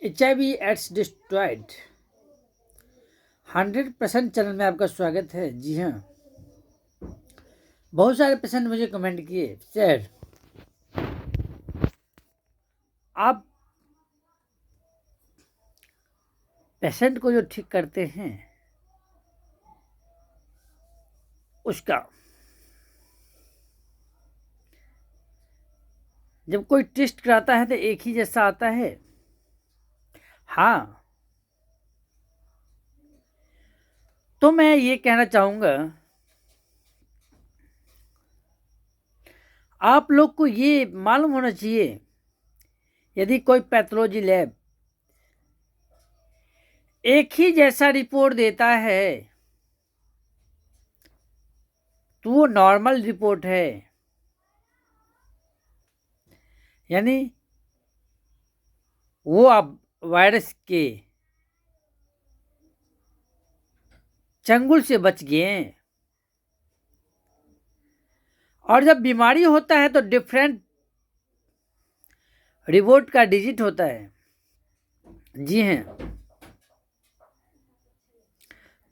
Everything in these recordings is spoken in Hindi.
HIV एड्स डिस्ट्रॉयड 100% चैनल में आपका स्वागत है। जी हाँ, बहुत सारे पेशेंट मुझे कमेंट किए, सर आप पेशेंट को जो ठीक करते हैं उसका जब कोई टेस्ट कराता है तो एक ही जैसा आता है। हाँ, तो मैं ये कहना चाहूँगा आप लोग को ये मालूम होना चाहिए, यदि कोई पैथोलॉजी लैब एक ही जैसा रिपोर्ट देता है तो वो नॉर्मल रिपोर्ट है, यानी वो आप वायरस के चंगुल से बच गए। और जब बीमारी होता है तो डिफरेंट रिपोर्ट का डिजिट होता है। जी हाँ,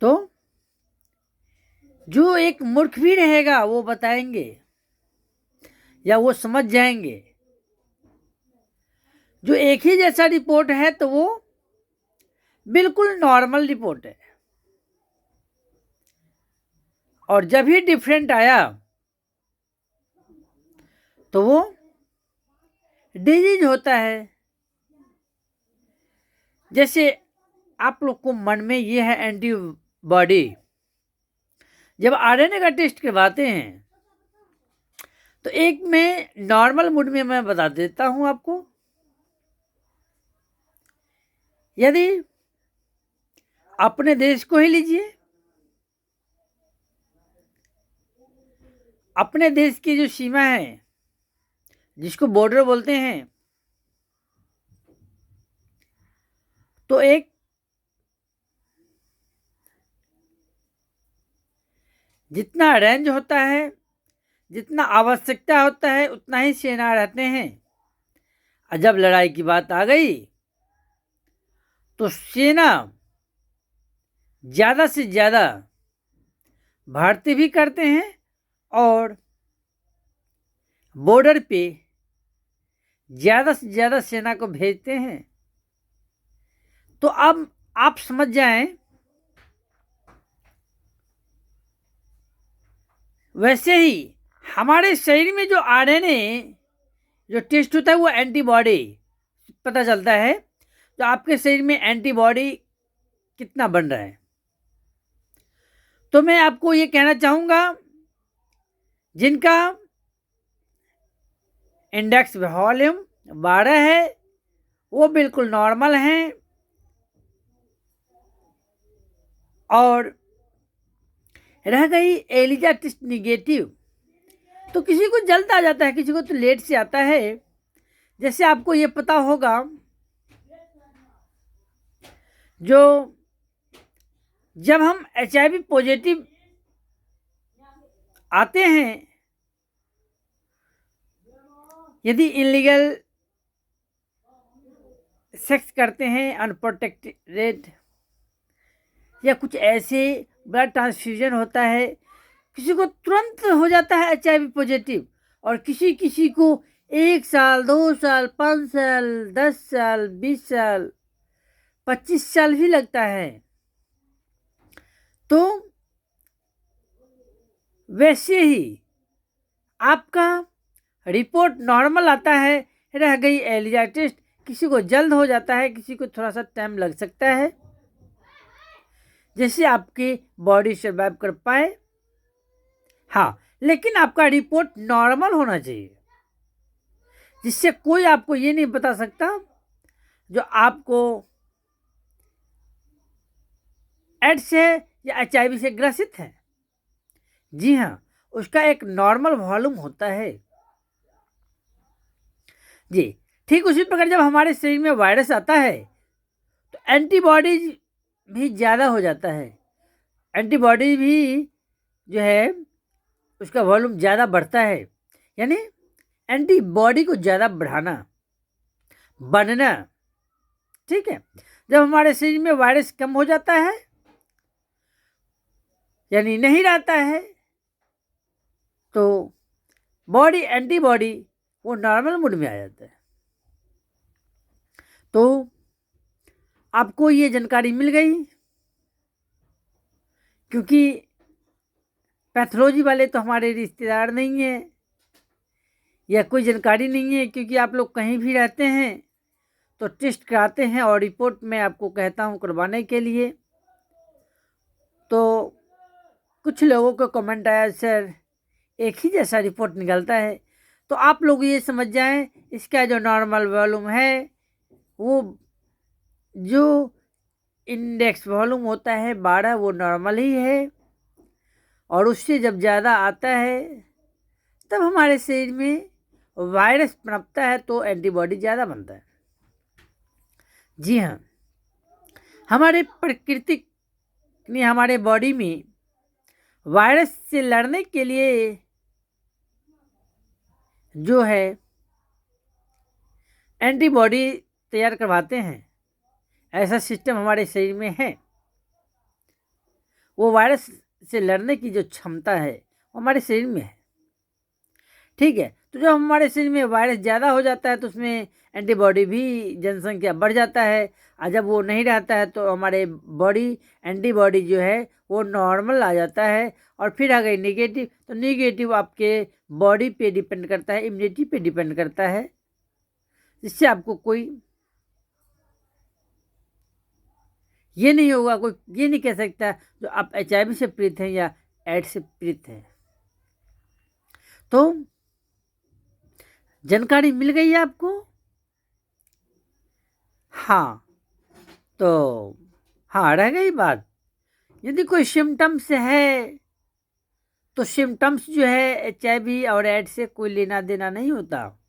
तो जो एक मूर्ख भी रहेगा वो बताएंगे या वो समझ जाएंगे। जो एक ही जैसा रिपोर्ट है तो वो बिल्कुल नॉर्मल रिपोर्ट है, और जब ही डिफरेंट आया तो वो डिजीज होता है। जैसे आप लोग को मन में ये है एंटीबॉडी, जब आरएनए का टेस्ट करवाते हैं तो एक में नॉर्मल मूड में मैं बता देता हूं आपको, यदि अपने देश को ही लीजिए, अपने देश की जो सीमा है जिसको बॉर्डर बोलते हैं, तो एक जितना रेंज होता है, जितना आवश्यकता होता है उतना ही सेना रहते हैं। और जब लड़ाई की बात आ गई तो सेना ज़्यादा से ज़्यादा भर्ती भी करते हैं और बॉर्डर पे ज़्यादा से ज़्यादा सेना को भेजते हैं। तो अब आप समझ जाएं, वैसे ही हमारे शरीर में जो आरएनए जो टेस्ट होता है वो एंटीबॉडी पता चलता है, तो आपके शरीर में एंटीबॉडी कितना बन रहा है। तो मैं आपको ये कहना चाहूँगा, जिनका इंडेक्स वॉल्यूम 12 है वो बिल्कुल नॉर्मल हैं, और रह गई एलिजा टेस्ट निगेटिव, तो किसी को जल्द आ जाता है, किसी को तो लेट से आता है। जैसे आपको ये पता होगा, जो जब हम HIV पॉजिटिव आते हैं, यदि इलीगल सेक्स करते हैं, अनप्रोटेक्टेड, या कुछ ऐसे ब्लड ट्रांसफ्यूजन होता है, किसी को तुरंत हो जाता है HIV पॉजिटिव, और किसी किसी को 1 साल 2 साल 5 साल 10 साल 20 साल 25 साल भी लगता है। तो वैसे ही आपका रिपोर्ट नॉर्मल आता है, रह गई एलिजा टेस्ट, किसी को जल्द हो जाता है, किसी को थोड़ा सा टाइम लग सकता है, जैसे आपकी बॉडी सर्वाइव कर पाए। हाँ, लेकिन आपका रिपोर्ट नॉर्मल होना चाहिए, जिससे कोई आपको ये नहीं बता सकता जो आपको एड्स है या HIV से ग्रसित है। जी हाँ, उसका एक नॉर्मल वॉल्यूम होता है। जी, ठीक उसी प्रकार जब हमारे शरीर में वायरस आता है तो एंटीबॉडीज भी ज़्यादा हो जाता है, एंटीबॉडी भी जो है उसका वॉल्यूम ज़्यादा बढ़ता है, यानी एंटीबॉडी को ज़्यादा बढ़ाना, बनना, ठीक है। जब हमारे शरीर में वायरस कम हो जाता है यानी नहीं रहता है तो बॉडी एंटीबॉडी वो नॉर्मल मूड में आ जाता है। तो आपको ये जानकारी मिल गई, क्योंकि पैथोलॉजी वाले तो हमारे रिश्तेदार नहीं हैं या कोई जानकारी नहीं है, क्योंकि आप लोग कहीं भी रहते हैं तो टेस्ट कराते हैं और रिपोर्ट मैं आपको कहता हूँ करवाने के लिए। तो कुछ लोगों को कमेंट आया, सर एक ही जैसा रिपोर्ट निकलता है। तो आप लोग ये समझ जाएं, इसका जो नॉर्मल वॉल्यूम है वो जो इंडेक्स वॉल्यूम होता है 12 वो नॉर्मल ही है, और उससे जब ज़्यादा आता है तब हमारे शरीर में वायरस पनपता है तो एंटीबॉडी ज़्यादा बनता है। जी हाँ, हमारे प्राकृतिक हमारे बॉडी में वायरस से लड़ने के लिए जो है एंटीबॉडी तैयार करवाते हैं, ऐसा सिस्टम हमारे शरीर में है। वो वायरस से लड़ने की जो क्षमता है वो हमारे शरीर में है, ठीक है। तो जब हमारे शरीर में वायरस ज़्यादा हो जाता है तो उसमें एंटीबॉडी भी जनसंख्या बढ़ जाता है, और जब वो नहीं रहता है तो हमारे बॉडी एंटीबॉडी जो है वो नॉर्मल आ जाता है। और फिर आ गई निगेटिव, तो निगेटिव आपके बॉडी पे डिपेंड करता है, इम्यूनिटी पे डिपेंड करता है, जिससे आपको कोई ये नहीं होगा, कोई ये नहीं कह सकता जो आप HIV से पीड़ित हैं या एड्स से पीड़ित हैं। तो जानकारी मिल गई है आपको? हाँ, तो हाँ रह गई बात, यदि कोई सिम्टम्स है तो सिम्टम्स जो है HIV और एड्स से कोई लेना देना नहीं होता।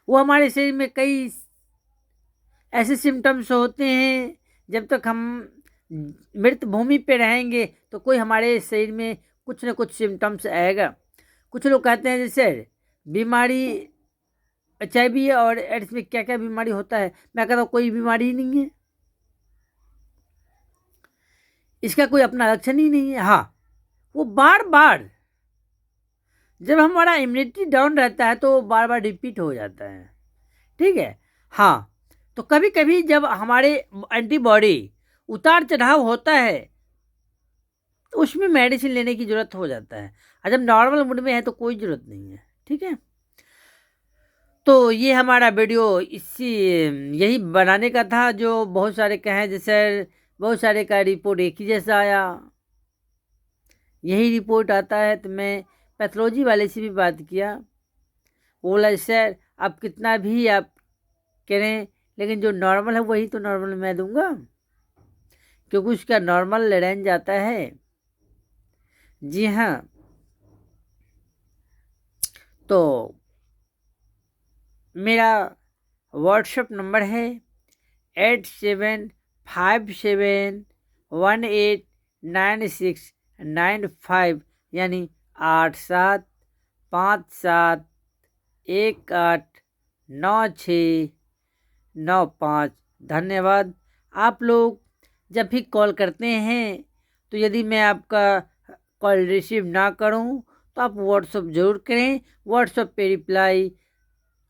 वो हमारे शरीर में कई ऐसे सिम्टम्स होते हैं, जब तक हम मृत भूमि पे रहेंगे तो कोई हमारे शरीर में कुछ ना कुछ सिम्टम्स आएगा। कुछ लोग कहते हैं जैसे बीमारी HIV और एड्स में क्या क्या बीमारी होता है, मैं कहता हूँ कोई बीमारी ही नहीं है, इसका कोई अपना लक्षण ही नहीं है। हाँ, वो बार बार जब हमारा इम्यूनिटी डाउन रहता है तो बार बार रिपीट हो जाता है, ठीक है। हाँ, तो कभी कभी जब हमारे एंटीबॉडी उतार चढ़ाव होता है तो उसमें मेडिसिन लेने की ज़रूरत हो जाता है, और जब नॉर्मल मूड में है तो कोई ज़रूरत नहीं है, ठीक है। तो ये हमारा वीडियो यही बनाने का था, जो बहुत सारे कहें जैसे बहुत सारे का रिपोर्ट एक ही जैसा आया, यही रिपोर्ट आता है। तो मैं पैथोलॉजी वाले से भी बात किया, बोला सर आप कितना भी आप करें लेकिन जो नॉर्मल है वही तो नॉर्मल मैं दूंगा, क्योंकि उसका नॉर्मल रेंज आता है। जी हाँ, तो मेरा व्हाट्सएप नंबर है 8757189695, यानी 8757189695। धन्यवाद। आप लोग जब भी कॉल करते हैं तो यदि मैं आपका कॉल रिसीव ना करूं तो आप व्हाट्सएप ज़रूर करें। व्हाट्सएप पे रिप्लाई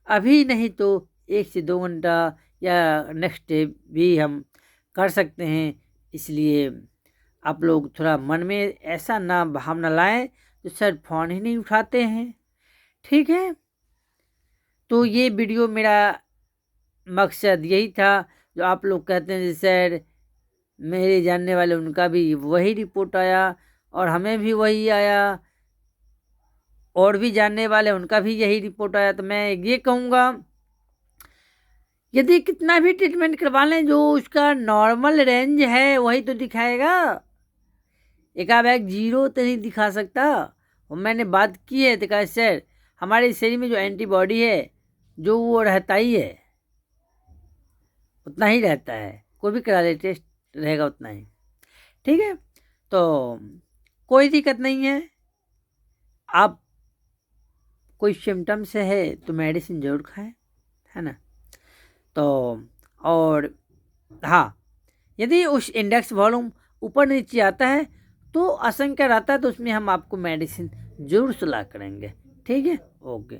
अभी नहीं तो 1 से 2 घंटा या नेक्स्ट डे भी हम कर सकते हैं। इसलिए आप लोग थोड़ा मन में ऐसा ना भावना लाएं तो सर फ़ोन ही नहीं उठाते हैं, ठीक है। तो ये वीडियो मेरा मकसद यही था, जो आप लोग कहते हैं सर मेरे जानने वाले उनका भी वही रिपोर्ट आया और हमें भी वही आया, और भी जानने वाले उनका भी यही रिपोर्ट आया। तो मैं ये कहूँगा यदि कितना भी ट्रीटमेंट करवा लें जो उसका नॉर्मल रेंज है वही तो दिखाएगा, एक बैग जीरो तो नहीं दिखा सकता। और मैंने बात की है तो कहा सर हमारे शरीर में जो एंटीबॉडी है जो वो रहता ही है, उतना ही रहता है, कोई भी करा ले टेस्ट रहेगा उतना ही, ठीक है। तो कोई दिक्कत नहीं है, आप कोई सिम्टम्स है तो मेडिसिन ज़रूर खाएं, है ना। तो और हाँ, यदि उस इंडेक्स वॉल्यूम ऊपर नीचे आता है तो आशंका रहता है, तो उसमें हम आपको मेडिसिन जरूर सलाह करेंगे। ठीक है, ओके।